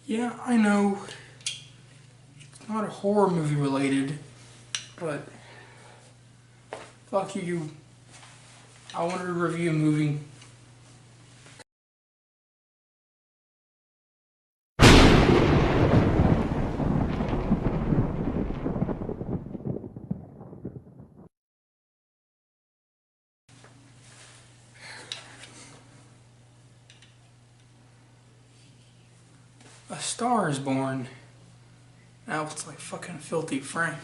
Yeah, I know it's not a horror movie related, but fuck you. I wanted to review a movie. A Star is Born. Now it's like fucking Filthy Frank.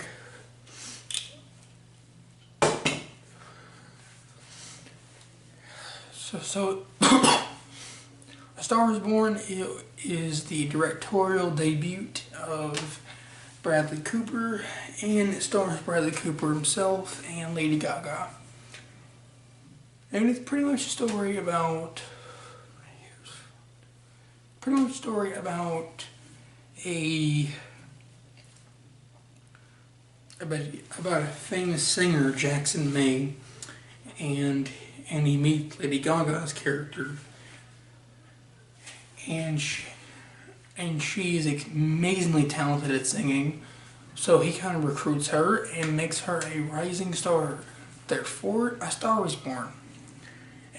So A Star is Born is the directorial debut of Bradley Cooper, and it stars Bradley Cooper himself and Lady Gaga. And it's pretty much a story about a about a famous singer, Jackson May, and he meets Lady Gaga's character, and she is amazingly talented at singing, so he kind of recruits her and makes her a rising star. Therefore, A Star Was Born.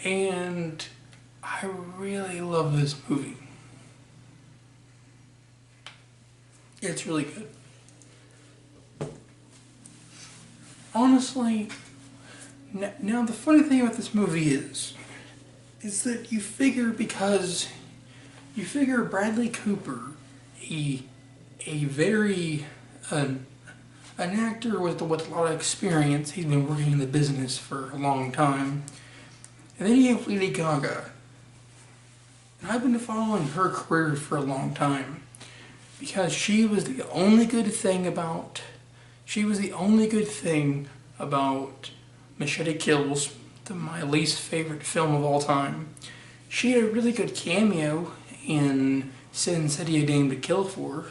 And I really love this movie. It's really good. Honestly, now the funny thing about this movie is that you figure Bradley Cooper, a very an actor with a lot of experience. He's been working in the business for a long time. And then you have Lady Gaga. And I've been following her career for a long time because she was the only good thing about Machete Kills, my least favorite film of all time. She had a really good cameo in Sin City: A Dame to Kill For.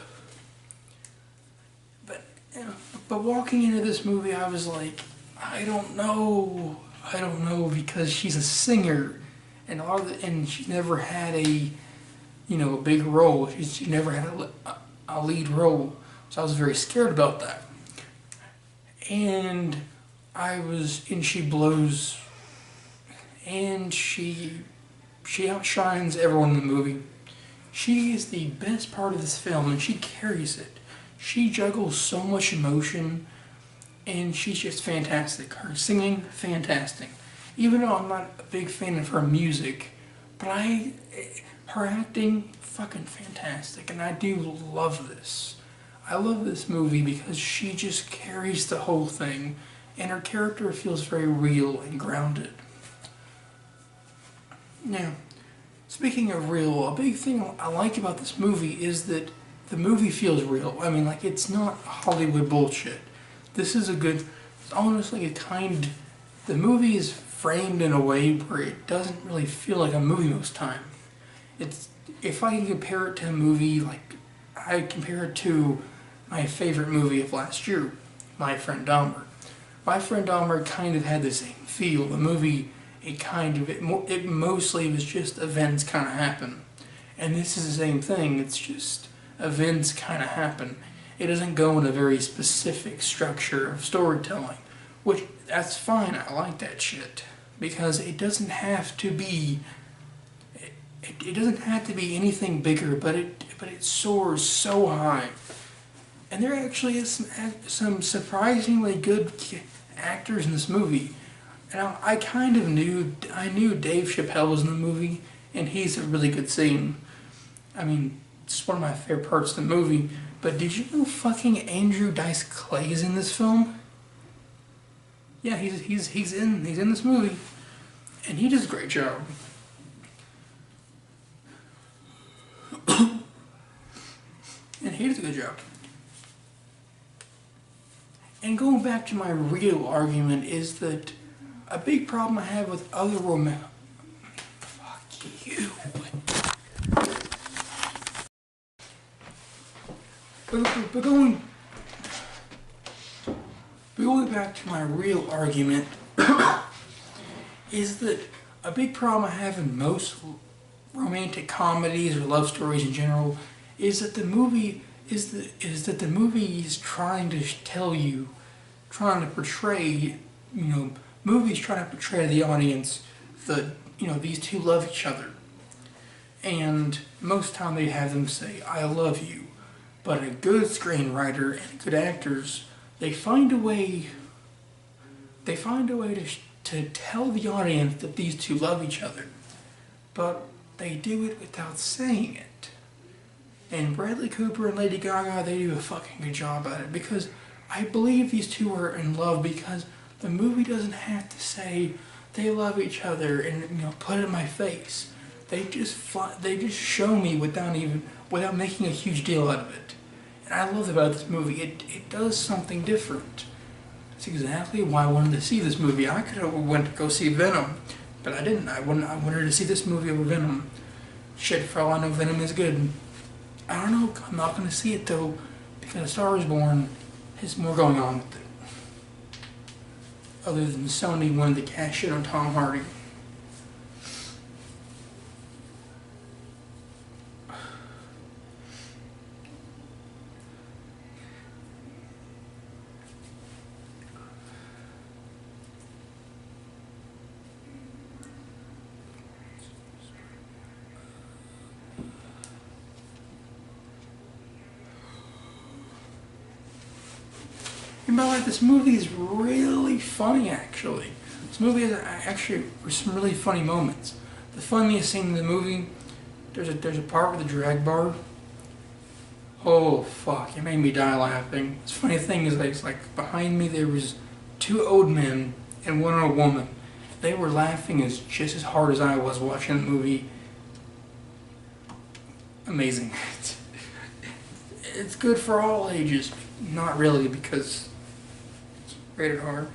But walking into this movie, I was like, I don't know, because she's a singer, and she never had a big role. She never had a lead role, so I was very scared about that. And she blows, and she outshines everyone in the movie. She is the best part of this film, and she carries it. She juggles so much emotion, and she's just fantastic. Her singing, fantastic. Even though I'm not a big fan of her music, but her acting, fucking fantastic. And I do love this. I love this movie because she just carries the whole thing, and her character feels very real and grounded. Now, speaking of real, a big thing I like about this movie is that the movie feels real. I mean, like, it's not Hollywood bullshit. This is honestly the movie is framed in a way where it doesn't really feel like a movie most time. If I can compare it to a movie, like, I compare it to my favorite movie of last year, My Friend Dahmer. My Friend Dahmer kind of had the same feel. The movie, it mostly was just events kind of happen. And this is the same thing. It's just events kind of happen. It doesn't go in a very specific structure of storytelling, which, that's fine. I like that shit, because it doesn't have to be anything bigger, but it soars so high. And there actually is some surprisingly good actors in this movie. And I knew Dave Chappelle was in the movie, and he's a really good scene. I mean, it's one of my favorite parts of the movie. But did you know fucking Andrew Dice Clay is in this film? Yeah, he's in this movie, and he does a great job. And he does a good job. And going back to my real argument is that a big problem I have with other Fuck you. But going back to my real argument is that a big problem I have in most romantic comedies or love stories in general is that the movie is trying to tell you, trying to portray, movies trying to portray the audience that, these two love each other. And most time they have them say, I love you. But a good screenwriter and good actors, they find a way to tell the audience that these two love each other. But they do it without saying it. And Bradley Cooper and Lady Gaga, they do a fucking good job at it, because I believe these two are in love, because the movie doesn't have to say they love each other and put it in my face. They just show me without making a huge deal out of it. And I love about this movie. It does something different. That's exactly why I wanted to see this movie. I could have went to go see Venom, but I didn't. I wanted to see this movie over Venom. Shit, for all I know, Venom is good. I don't know. I'm not going to see it though, because A Star Is Born has more going on with it. Other than Sony wanted to cash in on Tom Hardy. And by the way, this movie is really funny, actually. This movie has actually some really funny moments. The funniest scene in the movie, there's a part with the drag bar. Oh fuck! It made me die laughing. The funny thing is, it's like behind me there was two old men and one old woman. They were laughing just as hard as I was watching the movie. Amazing. It's good for all ages. Not really, because it's rated R.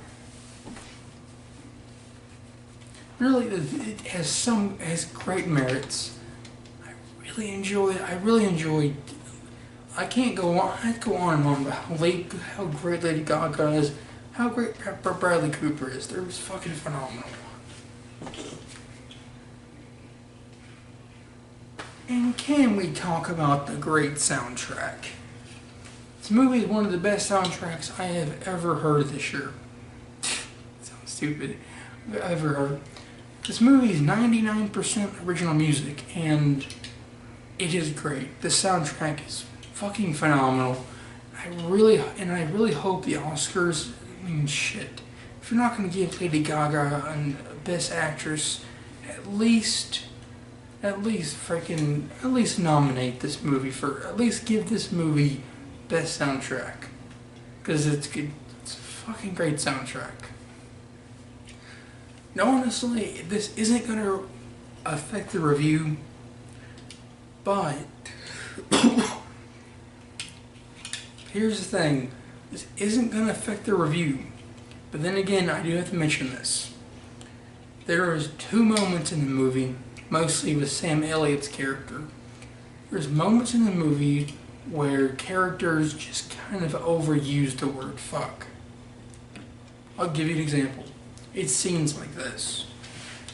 Really, it has great merits. I really enjoy it. I can't go on. I go on and on about how great Lady Gaga is, how great Bradley Cooper is. They're just fucking phenomenal. And can we talk about the great soundtrack? This movie is one of the best soundtracks I have ever heard this year. Sounds stupid. I've ever heard. This movie is 99% original music, and it is great. The soundtrack is fucking phenomenal. I really hope the Oscars, shit. If you're not going to give Lady Gaga and Best Actress, at least nominate this movie at least give this movie Best Soundtrack. Because it's good. It's a fucking great soundtrack. Now honestly, this isn't going to affect the review, but here's the thing. This isn't going to affect the review, but then again, I do have to mention this. There is two moments in the movie, mostly with Sam Elliott's character. There's moments in the movie where characters just kind of overuse the word fuck. I'll give you an example. It's scenes like this.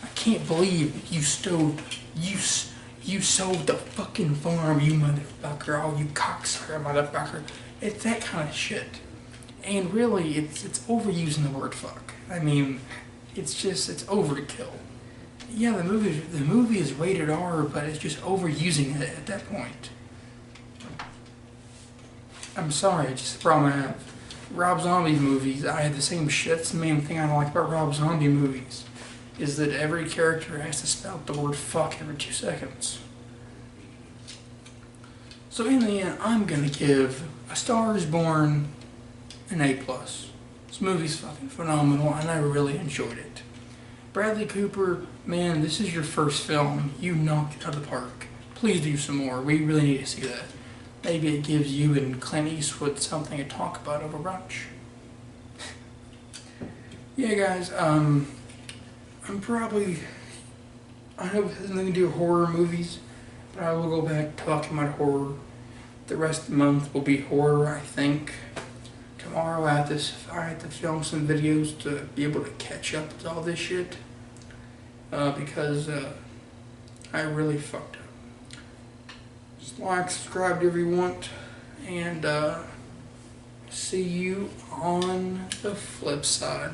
I can't believe you sold the fucking farm, you motherfucker, oh you cocksucker motherfucker. It's that kind of shit. And really, it's overusing the word fuck. I mean, it's overkill. Yeah, the movie is rated R, but it's just overusing it at that point. I'm sorry, it's just a problem I have. Rob Zombie movies, I have the same shit. That's the main thing I don't like about Rob Zombie movies, is that every character has to spout the word fuck every 2 seconds. So in the end, I'm gonna give A Star Is Born an A+. This movie's fucking phenomenal, and I really enjoyed it. Bradley Cooper, man, this is your first film. You knocked it out of the park. Please do some more. We really need to see that. Maybe it gives you and Clint Eastwood something to talk about over brunch. Yeah, guys, I know it has nothing to do with horror movies, but I will go back talking about horror. The rest of the month will be horror, I think. Tomorrow I have to film some videos to be able to catch up with all this shit. Because I really fucked up. Just like, subscribe if you want, and see you on the flip side.